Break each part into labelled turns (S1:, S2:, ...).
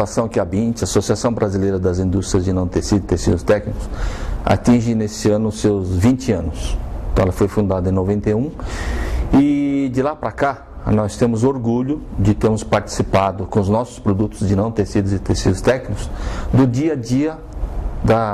S1: satisfação que a ABINT, Associação Brasileira das Indústrias de Não Tecido e Tecidos Técnicos, atinge nesse ano os seus 20 anos. Então ela foi fundada em 91 e de lá para cá nós temos orgulho de termos participado com os nossos produtos de não tecidos e tecidos técnicos do dia a dia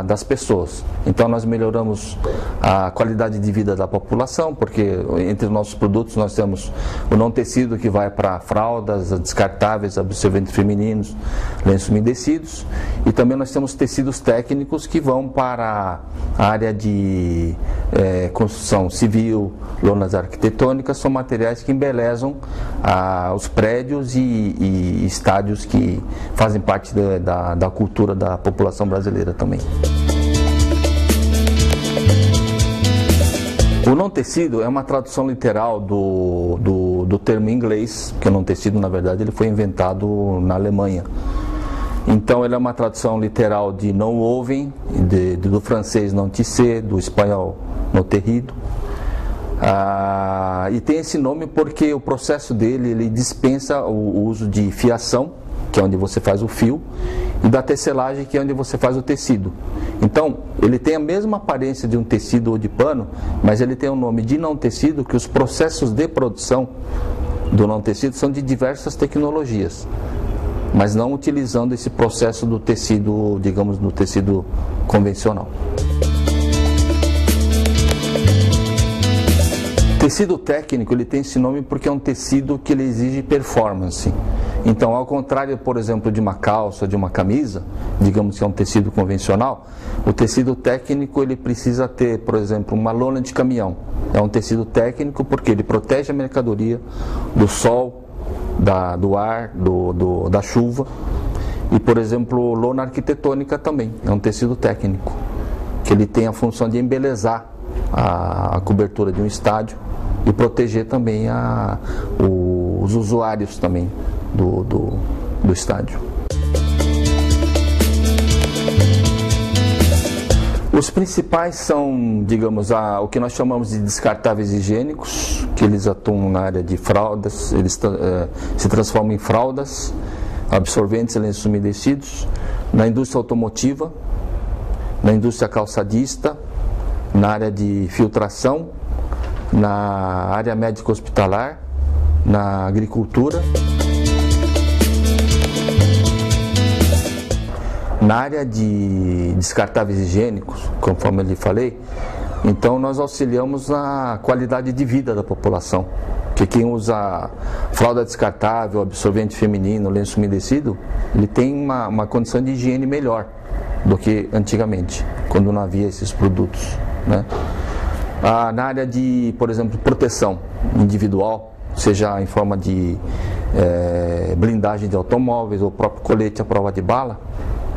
S1: das pessoas. Então nós melhoramos a qualidade de vida da população, porque entre os nossos produtos nós temos o não tecido, que vai para fraldas descartáveis, absorventes femininos, lenços umedecidos, e também nós temos tecidos técnicos que vão para a área de construção civil, lonas arquitetônicas. São materiais que embelezam os prédios e estádios que fazem parte da cultura da população brasileira também. O não tecido é uma tradução literal do termo em inglês, que o não tecido, na verdade, ele foi inventado na Alemanha. Então, ele é uma tradução literal de non woven, do francês non tissé, do espanhol no terrido. E tem esse nome porque o processo dele, ele dispensa o uso de fiação, que é onde você faz o fio, e da tecelagem, que é onde você faz o tecido. Então, ele tem a mesma aparência de um tecido ou de pano, mas ele tem o nome de não tecido, que os processos de produção do não tecido são de diversas tecnologias, mas não utilizando esse processo do tecido, digamos, do tecido convencional. Tecido técnico, ele tem esse nome porque é um tecido que ele exige performance. Então, ao contrário, por exemplo, de uma calça, de uma camisa, digamos que é um tecido convencional, o tecido técnico ele precisa ter, por exemplo, uma lona de caminhão. É um tecido técnico porque ele protege a mercadoria do sol, do ar, da chuva. E, por exemplo, lona arquitetônica também é um tecido técnico, que ele tem a função de embelezar a cobertura de um estádio e proteger também os usuários também do estádio. Os principais são, digamos, o que nós chamamos de descartáveis higiênicos, que eles atuam na área de fraldas, eles se transformam em fraldas, absorventes e lenços umedecidos, na indústria automotiva, na indústria calçadista, na área de filtração, na área médico-hospitalar, na agricultura. Na área de descartáveis higiênicos, conforme eu lhe falei, então nós auxiliamos na qualidade de vida da população. Porque quem usa fralda descartável, absorvente feminino, lenço umedecido, ele tem uma condição de higiene melhor do que antigamente, quando não havia esses produtos, né? Na área de, por exemplo, proteção individual, seja em forma de blindagem de automóveis ou próprio colete à prova de bala,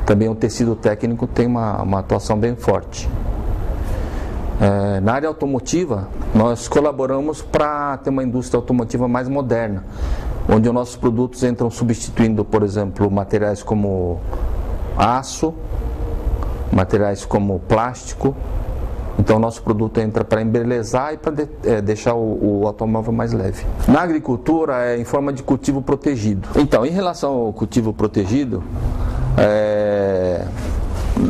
S1: também o tecido técnico tem uma atuação bem forte. Na área automotiva, nós colaboramos para ter uma indústria automotiva mais moderna, onde os nossos produtos entram substituindo, por exemplo, materiais como aço, materiais como plástico. Então, o nosso produto entra para embelezar e para deixar o automóvel mais leve. Na agricultura, é em forma de cultivo protegido. Então, em relação ao cultivo protegido,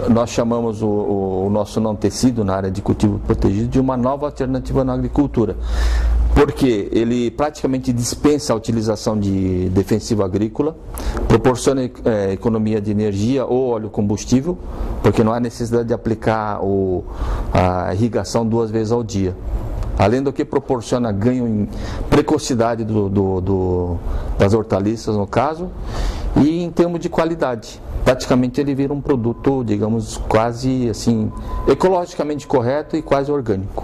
S1: nós chamamos o nosso não tecido na área de cultivo protegido de uma nova alternativa na agricultura, porque ele praticamente dispensa a utilização de defensivo agrícola, proporciona economia de energia ou óleo combustível, porque não há necessidade de aplicar a irrigação 2 vezes ao dia. Além do que proporciona ganho em precocidade das hortaliças, no caso, e em termos de qualidade. Praticamente ele vira um produto, digamos, quase assim, ecologicamente correto e quase orgânico.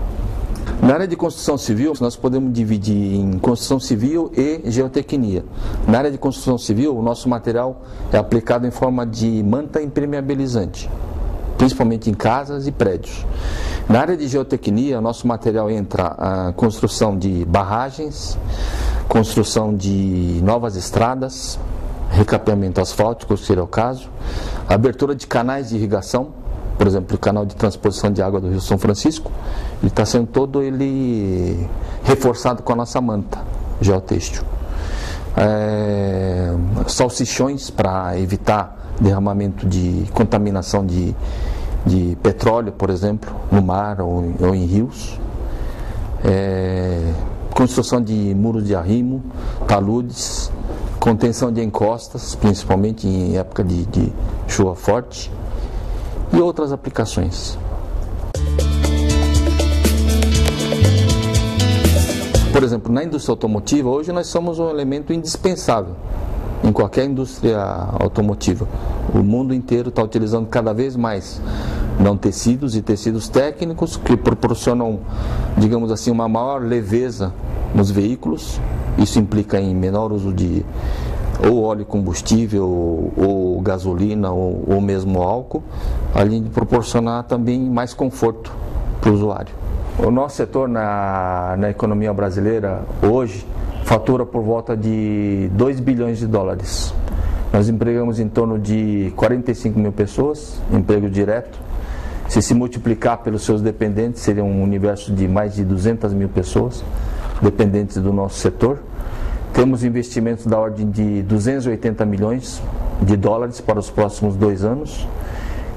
S1: Na área de construção civil, nós podemos dividir em construção civil e geotecnia. Na área de construção civil, o nosso material é aplicado em forma de manta impermeabilizante, principalmente em casas e prédios. Na área de geotecnia, o nosso material entra a construção de barragens, construção de novas estradas, recapeamento asfáltico, se seria o caso, abertura de canais de irrigação. Por exemplo, o canal de transposição de água do Rio São Francisco, ele está sendo todo ele reforçado com a nossa manta geotêxtil. salsichões para evitar derramamento de contaminação de petróleo, por exemplo, no mar ou em rios. Construção de muros de arrimo, taludes, contenção de encostas, principalmente em época de chuva forte, e outras aplicações. Por exemplo, na indústria automotiva, hoje nós somos um elemento indispensável em qualquer indústria automotiva. O mundo inteiro está utilizando cada vez mais não tecidos e tecidos técnicos que proporcionam, digamos assim, uma maior leveza nos veículos. Isso implica em menor uso de ou óleo combustível, ou gasolina, ou mesmo álcool, além de proporcionar também mais conforto para o usuário. O nosso setor na economia brasileira hoje fatura por volta de 2 bilhões de dólares. Nós empregamos em torno de 45 mil pessoas, emprego direto. Se multiplicar pelos seus dependentes, seria um universo de mais de 200 mil pessoas dependentes do nosso setor. Temos investimentos da ordem de 280 milhões de dólares para os próximos 2 anos.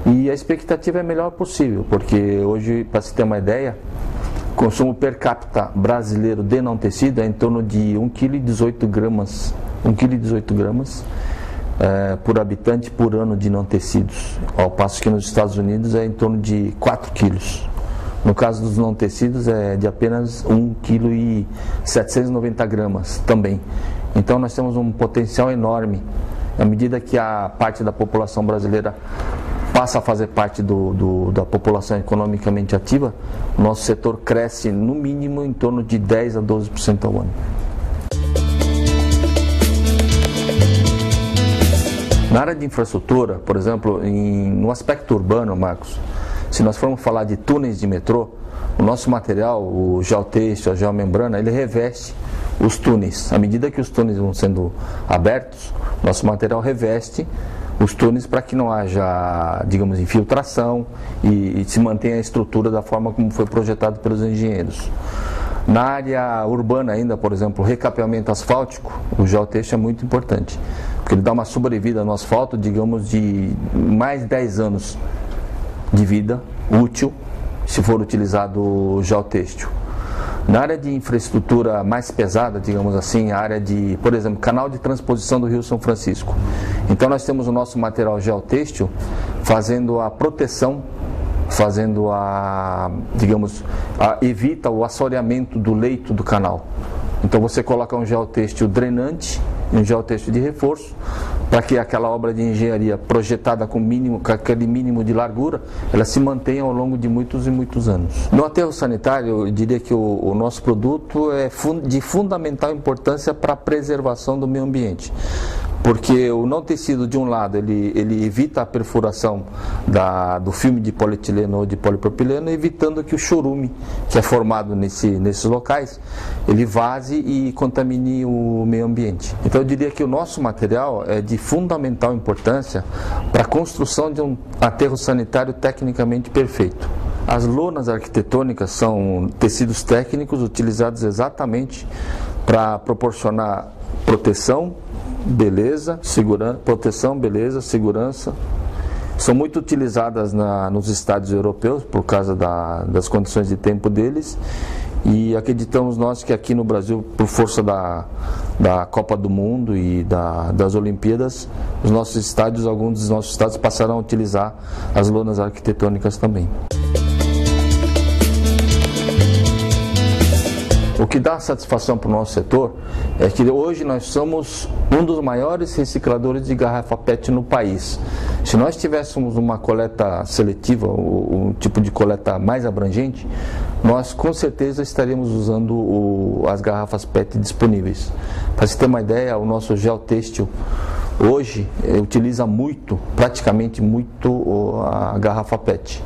S1: E a expectativa é a melhor possível, porque hoje, para se ter uma ideia, o consumo per capita brasileiro de não tecido é em torno de 1,18 kg por habitante por ano de não tecidos, ao passo que nos Estados Unidos é em torno de 4 quilos. No caso dos não tecidos é de apenas 1,790 kg também. Então nós temos um potencial enorme. À medida que a parte da população brasileira passa a fazer parte da população economicamente ativa, o nosso setor cresce no mínimo em torno de 10 a 12% ao ano. Na área de infraestrutura, por exemplo, no aspecto urbano, Marcos, se nós formos falar de túneis de metrô, o nosso material, o geotêxtil, a geomembrana, ele reveste os túneis. À medida que os túneis vão sendo abertos, nosso material reveste os túneis para que não haja, digamos, infiltração e se mantenha a estrutura da forma como foi projetado pelos engenheiros. Na área urbana ainda, por exemplo, o recapeamento asfáltico, o geotêxtil é muito importante, porque ele dá uma sobrevida no asfalto, digamos, de mais 10 anos de vida útil, se for utilizado o geotêxtil. Na área de infraestrutura mais pesada, digamos assim, a área de, por exemplo, canal de transposição do Rio São Francisco. Então nós temos o nosso material geotêxtil fazendo a proteção, evita o assoreamento do leito do canal. Então você coloca um geotêxtil drenante e um geotêxtil de reforço, para que aquela obra de engenharia projetada com aquele mínimo de largura, ela se mantenha ao longo de muitos e muitos anos. No aterro sanitário, eu diria que o nosso produto é de fundamental importância para a preservação do meio ambiente. Porque o não tecido, de um lado, ele evita a perfuração do filme de polietileno ou de polipropileno, evitando que o chorume, que é formado nesses locais, ele vaze e contamine o meio ambiente. Então eu diria que o nosso material é de fundamental importância para a construção de um aterro sanitário tecnicamente perfeito. As lonas arquitetônicas são tecidos técnicos utilizados exatamente para proporcionar proteção, beleza, segurança. São muito utilizadas nos estádios europeus por causa das condições de tempo deles, e acreditamos nós que aqui no Brasil, por força da Copa do Mundo e das Olimpíadas, alguns dos nossos estádios passarão a utilizar as lonas arquitetônicas também. O que dá satisfação para o nosso setor é que hoje nós somos um dos maiores recicladores de garrafa PET no país. Se nós tivéssemos uma coleta seletiva, um tipo de coleta mais abrangente, nós com certeza estaríamos usando as garrafas PET disponíveis. Para se ter uma ideia, o nosso geotêxtil hoje utiliza praticamente muito a garrafa PET.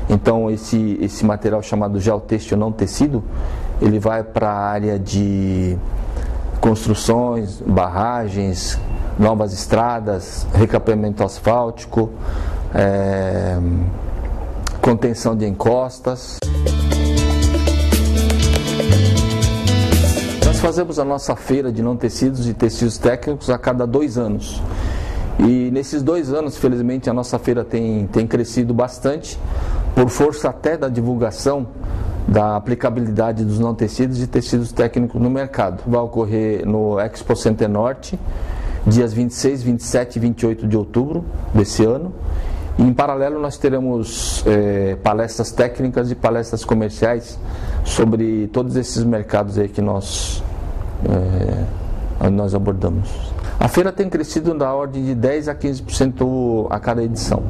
S1: Então esse material chamado geotêxtil não tecido, ele vai para a área de construções, barragens, novas estradas, recapeamento asfáltico, contenção de encostas. fazemos a nossa feira de não tecidos e tecidos técnicos a cada 2 anos. E nesses 2 anos, felizmente, a nossa feira tem crescido bastante, por força até da divulgação da aplicabilidade dos não tecidos e tecidos técnicos no mercado. Vai ocorrer no Expo Center Norte, dias 26, 27 e 28 de outubro desse ano. E, em paralelo, nós teremos palestras técnicas e palestras comerciais sobre todos esses mercados aí que nós abordamos. A feira tem crescido da ordem de 10 a 15% a cada edição.